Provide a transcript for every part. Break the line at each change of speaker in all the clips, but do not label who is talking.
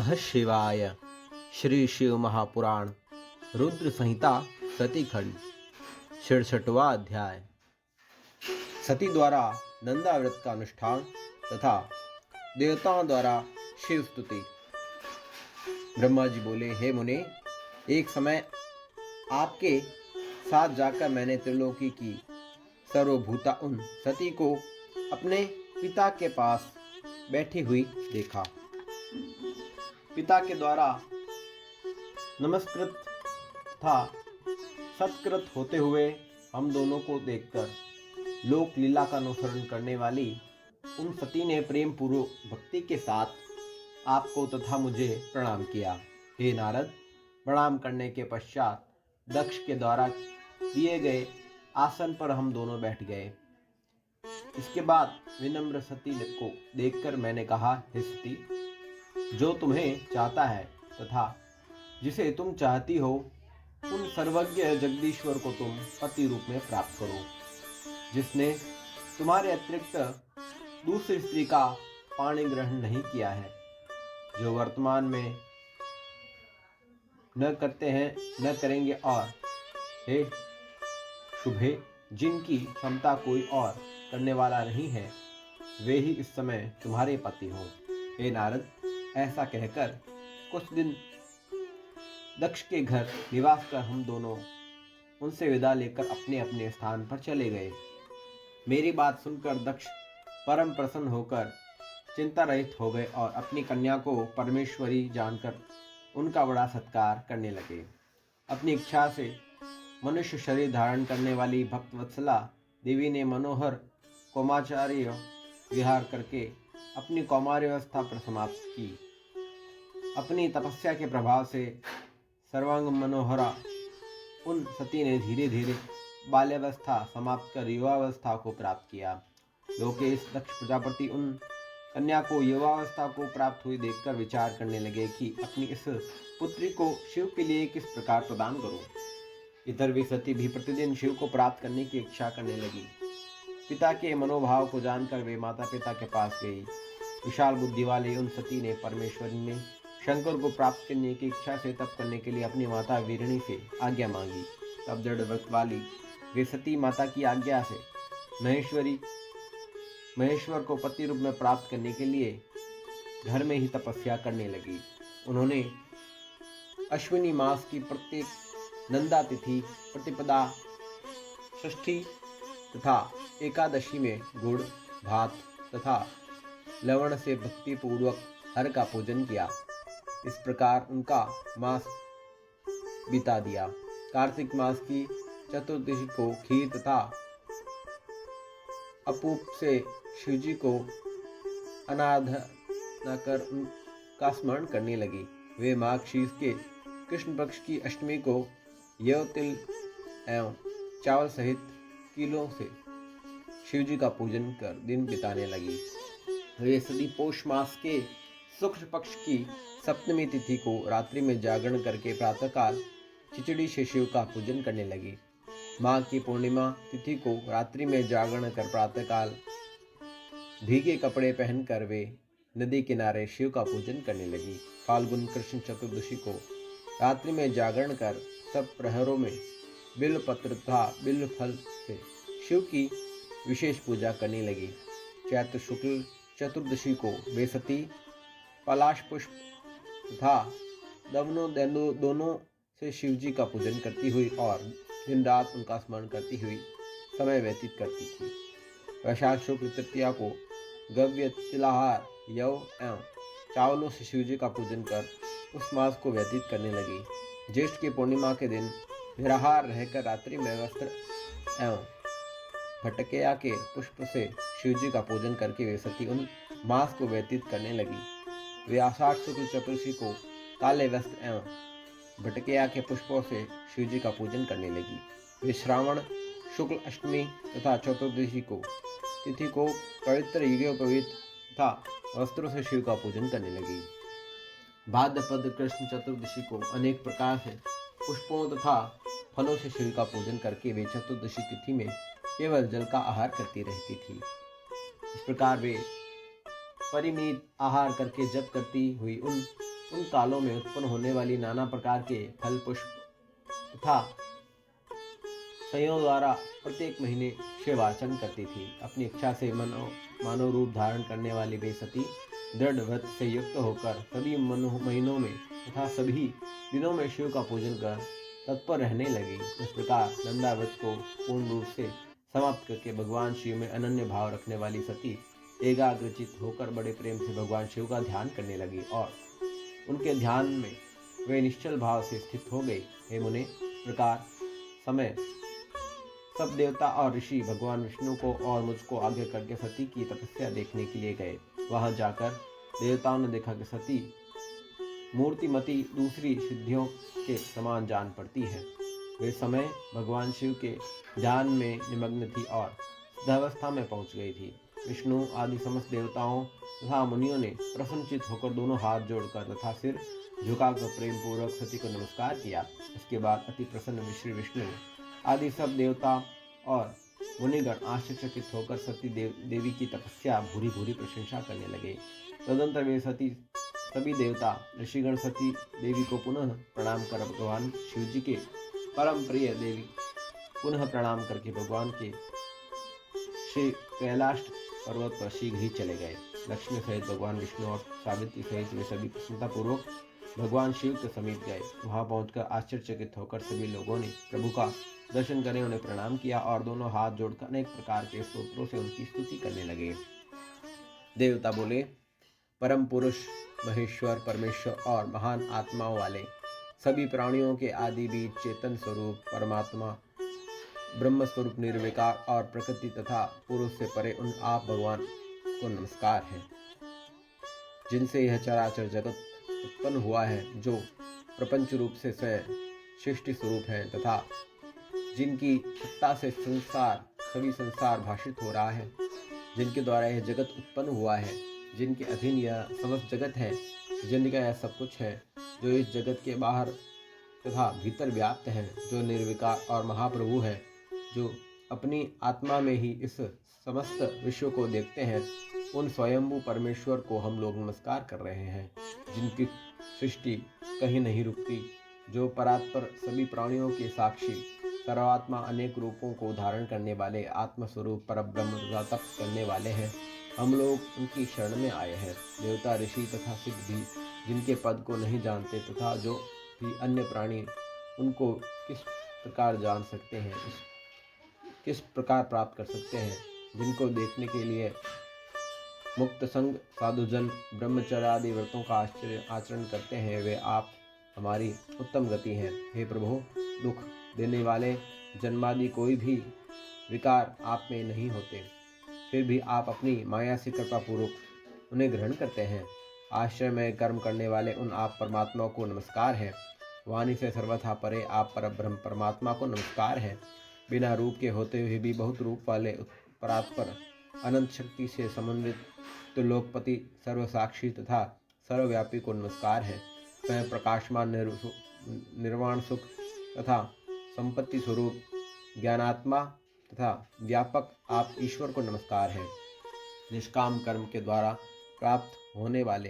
नमः शिवाय। श्री शिव महापुराण रुद्र संहिता सती खंड 66वां अध्याय। सती द्वारा नंदाव्रत का अनुष्ठान तथा देवताओं द्वारा शिव स्तुति। ब्रह्मा जी बोले, हे मुने, एक समय आपके साथ जाकर मैंने त्रिलोकी की सर्वभूता उन सती को अपने पिता के पास बैठी हुई देखा। पिता के द्वारा नमस्कृत था सत्कृत होते हुए हम दोनों को देखकर लोक लीला का अनुसरण करने वाली उन सती ने प्रेम पूर्वक भक्ति के साथ आपको तथा मुझे प्रणाम किया। हे नारद, प्रणाम करने के पश्चात दक्ष के द्वारा दिए गए आसन पर हम दोनों बैठ गए। इसके बाद विनम्र सती को देखकर मैंने कहा, हे सती, जो तुम्हें चाहता है तथा जिसे तुम चाहती हो उन सर्वज्ञ जगदीश्वर को तुम पति रूप में प्राप्त करो, जिसने तुम्हारे अतिरिक्त दूसरी स्त्री का पाणी ग्रहण नहीं किया है, जो वर्तमान में न करते हैं न करेंगे, और हे शुभे, जिनकी क्षमता कोई और करने वाला नहीं है, वे ही इस समय तुम्हारे पति हो। हे नारद, ऐसा कहकर कुछ दिन दक्ष के घर निवास कर हम दोनों उनसे विदा लेकर अपने अपने स्थान पर चले गए। मेरी बात सुनकर दक्ष परम प्रसन्न होकर चिंता रहित हो गए और अपनी कन्या को परमेश्वरी जानकर उनका बड़ा सत्कार करने लगे। अपनी इच्छा से मनुष्य शरीर धारण करने वाली भक्तवत्सला देवी ने मनोहर कौमाचार्य विहार करके अपनी कौमार्यावस्था पर समाप्त की। अपनी तपस्या के प्रभाव से सर्वांग मनोहरा उन सती ने धीरे धीरे बाल्यावस्था समाप्त कर युवावस्था को प्राप्त किया। लोकेश दक्ष प्रजापति उन कन्या को युवावस्था को प्राप्त हुई देखकर विचार करने लगे कि अपनी इस पुत्री को शिव के लिए किस प्रकार प्रदान करूं। इधर भी सती भी प्रतिदिन शिव को प्राप्त करने की इच्छा करने लगी। पिता के मनोभाव को जानकर वे माता पिता के पास गई। विशाल बुद्धि वाली उन सती ने परमेश्वरी ने शंकर को प्राप्त करने की इच्छा से तप करने के लिए अपनी माता वीरणी से आज्ञा मांगी। तब दृढ़ व्रत वाली वे सती माता की आज्ञा से महेश्वर को पति रूप में प्राप्त करने के लिए घर में ही तपस्या करने लगी। उन्होंने अश्विनी मास की प्रत्येक नंदा तिथि, प्रतिपदा, षष्ठी तथा एकादशी में गुड़, भात तथा लवण से भक्ति पूर्वक हर का पूजन किया। इस प्रकार उनका मास बिता दिया। कार्तिक मास की चतुर्दशी को खीर तथा अपूप से शिवजी को अनाराधना कर उनका स्मरण करने लगी। वे माघ शीर्ष के कृष्ण पक्ष की अष्टमी को यव, तिल एवं चावल सहित किलों से शिवजी का पूजन कर दिन बिताने लगी। वे सदी पौष मास के शुक्ल पक्ष की सप्तमी तिथि को रात्रि में जागरण करके प्रातःकाल खिचड़ी से शिव का पूजन करने लगी। माघ की पूर्णिमा तिथि को रात्रि में जागरण कर प्रातःकाल भीगे कपड़े पहनकर वे नदी किनारे शिव का पूजन करने लगी। फाल्गुन कृष्ण चतुर्दशी को रात्रि में जागरण कर सब प्रहरों में बिल्व पत्र तथा बिल्व फल से शिव की विशेष पूजा करने लगी। चैत्र शुक्ल चतुर्दशी को वे सती पलाश पुष्प तथा दवनों दोनों से शिवजी का पूजन करती हुई और दिन रात उनका स्मरण करती हुई समय व्यतीत करती थी। वैशाख शुक्ल तृतीया को गव्य, तिलाहार, यव एवं चावलों से शिवजी का पूजन कर उस मास को व्यतीत करने लगी। ज्येष्ठ की पूर्णिमा के दिन निराहार रहकर रात्रि में वस्त्र एवं भटकेया के पुष्प से शिवजी का पूजन करके वे सती उन मास को व्यतीत करने लगी। वे आषाढ़ शुक्ल चतुर्दशी को काले वस्त्र एवं भटकेया के पुष्पों से शिवजी का पूजन करने लगी। वे श्रावण शुक्ल अष्टमी तथा चतुर्दशी को तिथि को पवित्र युगोपवीत तथा वस्त्रों से शिव का पूजन करने लगी। भाद्रपद कृष्ण चतुर्दशी को अनेक प्रकार से पुष्पों तथा फलों से शिव का पूजन करके वे चतुर्दशी तिथि में केवल जल का आहार करती रहती थी। इस प्रकार वे परिमित आहार करके जप करती हुई उन उन कालों में उत्पन्न होने वाली नाना प्रकार के फल पुष्प तथा संयोग द्वारा प्रत्येक महीने शिवार्चन करती थी। अपनी इच्छा से मानव रूप धारण करने वाली वे सती दृढ़ व्रत से युक्त होकर सभी महीनों में तथा सभी दिनों में शिव का पूजन कर तत्पर रहने लगी। इस प्रकार नंदा व्रत को पूर्ण रूप से समाप्त करके भगवान शिव में अनन्य भाव रखने वाली सती एकाग्रचित होकर बड़े प्रेम से भगवान शिव का ध्यान करने लगी और उनके ध्यान में वे निश्चल भाव से स्थित हो गई। हे मुने, प्रकार समय सब देवता और ऋषि भगवान विष्णु को और मुझको आगे करके सती की तपस्या देखने के लिए गए। वहां जाकर देवताओं ने देखा कि सती मूर्तिमती दूसरी सिद्धियों के समान जान पड़ती है। वे समय भगवान शिव के ध्यान में निमग्न थी और सिद्धावस्था में पहुंच गई थी। विष्णु आदि समस्त देवताओं तथा मुनियों ने प्रसन्नचित होकर दोनों हाथ जोड़कर तथा सिर झुकाकर प्रेम पूर्वक सती को नमस्कार किया। इसके बाद अति प्रसन्न श्री विष्णु आदि सब देवता और मुनिगण आश्चर्यचकित होकर सती देवी की तपस्या भूरी भूरी प्रशंसा करने लगे। तदंतर वे सभी देवता ऋषिगण सती देवी को पुनः प्रणाम कर भगवान शिव जी के परम प्रिय देवी पुनः प्रणाम करके भगवान के श्री कैलाश पर्वत पर शीघ्र ही चले गए। लक्ष्मी सहित भगवान विष्णु और सावित्री सहित वे सभी प्रसन्नता पूर्वक भगवान शिव के समीप गए। वहां पहुंचकर आश्चर्यचकित होकर सभी लोगों ने प्रभु का दर्शन करने उन्हें प्रणाम किया और दोनों हाथ जोड़कर अनेक प्रकार के स्तोत्रों से उनकी स्तुति करने लगे। देवता बोले, परम पुरुष महेश्वर परमेश्वर और महान आत्माओं वाले सभी प्राणियों के आदि बीज चेतन स्वरूप परमात्मा ब्रह्म स्वरूप निर्विकार और प्रकृति तथा पुरुष से परे उन आप भगवान को नमस्कार है, जिनसे यह चराचर जगत उत्पन्न हुआ है, जो प्रपंच रूप से स्वयं सृष्टि स्वरूप है तथा जिनकी सत्ता से सभी संसार भाषित हो रहा है, जिनके द्वारा यह जगत उत्पन्न हुआ है, जिनके अधीन यह समस्त जगत है, जिनका यह सब कुछ है, जो इस जगत के बाहर तथा भीतर व्याप्त है, जो निर्विकार और महाप्रभु है, जो अपनी आत्मा में ही इस समस्त विश्व को देखते हैं, उन स्वयंभू परमेश्वर को हम लोग नमस्कार कर रहे हैं, जिनकी सृष्टि कहीं नहीं रुकती, जो परात्पर सभी प्राणियों के साक्षी सर्वात्मा अनेक रूपों को धारण करने वाले आत्मस्वरूप परब्रह्म तथा तप करने वाले हैं। हम लोग उनकी शरण में आए हैं। देवता ऋषि तथा सिद्ध भी जिनके पद को नहीं जानते तथा जो भी अन्य प्राणी उनको किस प्रकार जान सकते हैं, किस प्रकार प्राप्त कर सकते हैं, जिनको देखने के लिए मुक्त संग साधुजन ब्रह्मचर्य आदि व्रतों का आचरण करते हैं, वे आप हमारी उत्तम गति हैं। हे प्रभु, दुख देने वाले जन्मादि कोई भी विकार आप में नहीं होते, फिर भी आप अपनी माया से कृपा पूर्वक उन्हें ग्रहण करते हैं। आश्रय में कर्म करने वाले उन आप परमात्मा को नमस्कार है। वाणी से सर्वथा परे आप परब्रह्म परमात्मा को नमस्कार है। बिना रूप के होते हुए भी बहुत रूप वाले परात्पर अनंत शक्ति से समन्वित त्रिलोकपति सर्वसाक्षी तथा सर्वव्यापी को नमस्कार है। स्वयं प्रकाशमान निर्वाण सुख तथा संपत्ति स्वरूप ज्ञानात्मा तथा व्यापक आप ईश्वर को नमस्कार है। निष्काम कर्म के द्वारा प्राप्त होने वाले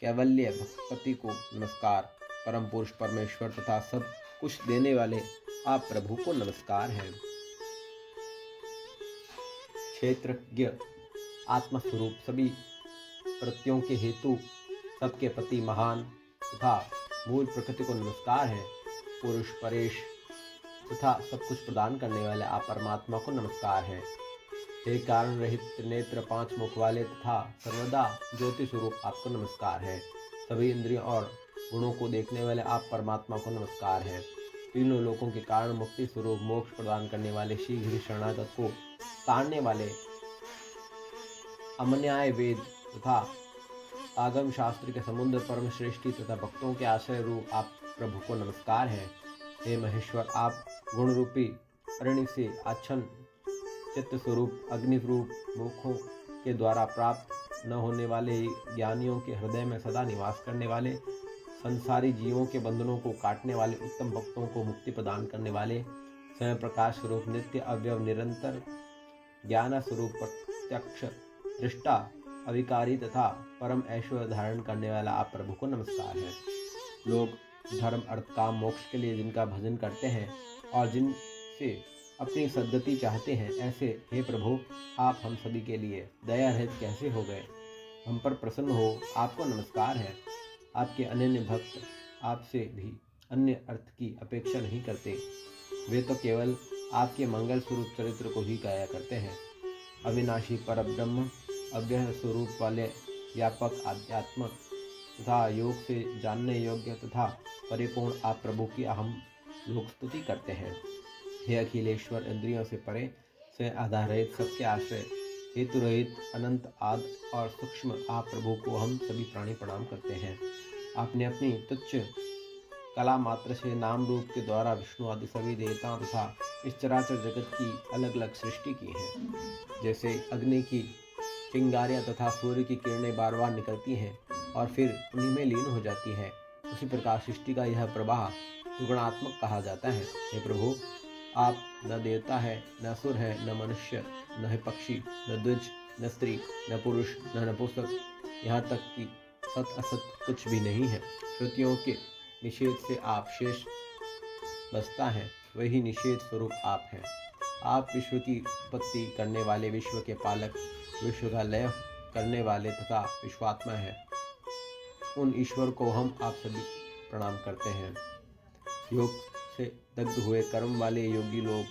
कैवल्य भक्ति को नमस्कार। परम पुरुष परमेश्वर तथा सब कुछ देने वाले आप प्रभु को नमस्कार है। क्षेत्रज्ञ आत्मस्वरूप सभी प्रत्ययों के हेतु सबके पति महान तथा मूल प्रकृति को नमस्कार है। पुरुष परेश तथा सब कुछ प्रदान करने वाले आप परमात्मा को नमस्कार है। हे कारण रहित त्रिनेत्र पांच मुख वाले तथा सर्वदा ज्योति स्वरूप आपको नमस्कार है। सभी इंद्रियों और गुणों को देखने वाले आप परमात्मा को नमस्कार है। तीनों लोकों के कारण मुक्ति स्वरूप मोक्ष प्रदान करने वाले शीघ्र ही शरणागत को ताड़ने वाले अमन्याय वेद तथा आगम शास्त्र के समुद्र परम श्रेष्ठी तथा भक्तों के आश्रय रूप आप प्रभु को नमस्कार है। हे महेश्वर, आप गुण रूपी अरण्य से आच्छन्न चित्त स्वरूप अग्नि रूप मुखों के द्वारा प्राप्त न होने वाले ज्ञानियों के हृदय में सदा निवास करने वाले, संसारी जीवों के बंधनों को काटने वाले, उत्तम भक्तों को मुक्ति प्रदान करने वाले, स्वयं प्रकाश स्वरूप नित्य अव्यव निरंतर ज्ञान स्वरूप प्रत्यक्ष दृष्टा अविकारी तथा परम ऐश्वर्य धारण करने वाला आप प्रभु को नमस्कार है। लोग धर्म अर्थ काम मोक्ष के लिए जिनका भजन करते हैं और जिनसे अपनी सद्गति चाहते हैं, ऐसे हे प्रभु आप हम सभी के लिए दया रहित कैसे हो गए? हम पर प्रसन्न हो, आपको नमस्कार है। आपके अनन्य भक्त आपसे भी अन्य अर्थ की अपेक्षा नहीं करते। वे तो केवल आपके मंगल स्वरूप चरित्र को ही गाया करते हैं। अविनाशी परब्रह्म अव्यय स्वरूप वाले व्यापक आध्यात्मक तथा योग से जानने योग्य तथा परिपूर्ण आप प्रभु की हम लोग स्तुति करते हैं। हे अखिलेश्वर, इंद्रियों से परे से आधार रहित सबके आश्रय हेतु रहित अनंत आद और सूक्ष्म आप प्रभु को हम सभी प्राणी प्रणाम करते हैं। आपने अपनी तुच्छ कला मात्र से नाम रूप के द्वारा विष्णु आदि सभी देवताओं तथा इस चराचर जगत की अलग अलग सृष्टि की है। जैसे अग्नि की चिंगारियां तथा सूर्य की किरणें बार बार निकलती हैं और फिर उन्हीं में लीन हो जाती है, उसी प्रकार सृष्टि का यह प्रवाह त्रिगुणात्मक कहा जाता है। हे प्रभु, आप न देवता है, न असुर है, न मनुष्य, न है पक्षी, न द्विज, न स्त्री, न पुरुष, न नपुंसक, यहाँ तक कि सत असत कुछ भी नहीं है। श्रुतियों के निषेध से आप शेष बसता है, वही निषेध स्वरूप आप हैं। आप विश्व की उत्पत्ति करने वाले, विश्व के पालक, विश्व का लय करने वाले तथा विश्वात्मा हैं। उन ईश्वर को हम आप सभी प्रणाम करते हैं। योग से दग्ध हुए कर्म वाले योगी लोग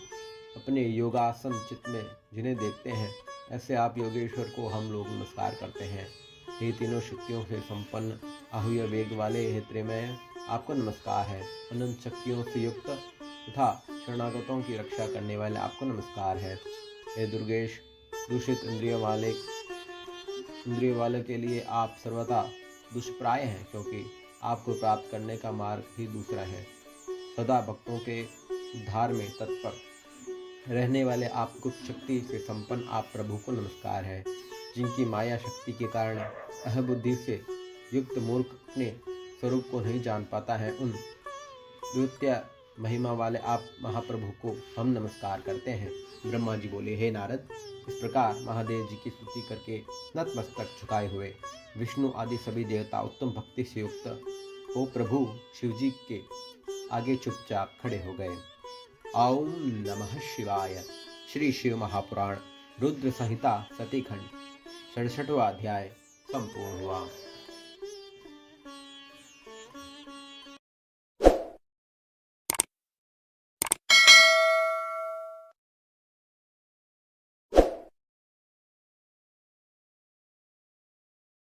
अपने योगासन चित्त में जिन्हें देखते हैं, ऐसे आप योगेश्वर को हम लोग नमस्कार करते हैं। हे तीनों शक्तियों से संपन्न आहुय वेग वाले हे त्रिमय, आपको नमस्कार है। अनंत शक्तियों से युक्त तथा शरणागतों की रक्षा करने वाले आपको नमस्कार है। हे दुर्गेश, दूषित इंद्रियों वाले के लिए आप सर्वथा दुष्प्राय हैं, क्योंकि आपको प्राप्त करने का मार्ग ही दूसरा है। सदा भक्तों के उद्धार में तत्पर रहने वाले आप गुप्त शक्ति से संपन्न आप प्रभु को नमस्कार है। जिनकी माया शक्ति के कारण अहबुद्धि से युक्त मूर्ख अपने स्वरूप को नहीं जान पाता है, उन द्वितीय महिमा वाले आप महाप्रभु को हम नमस्कार करते हैं। ब्रह्मा जी बोले, हे नारद, इस प्रकार महादेव जी की स्तुति करके नतमस्तक झुकाए हुए विष्णु आदि सभी देवता उत्तम भक्ति से युक्त हो प्रभु शिव जी के आगे चुपचाप खड़े हो गए। ओम नमः शिवाय। श्री शिव महापुराण रुद्र संहिता सती खंड 67वां अध्याय संपूर्ण हुआ।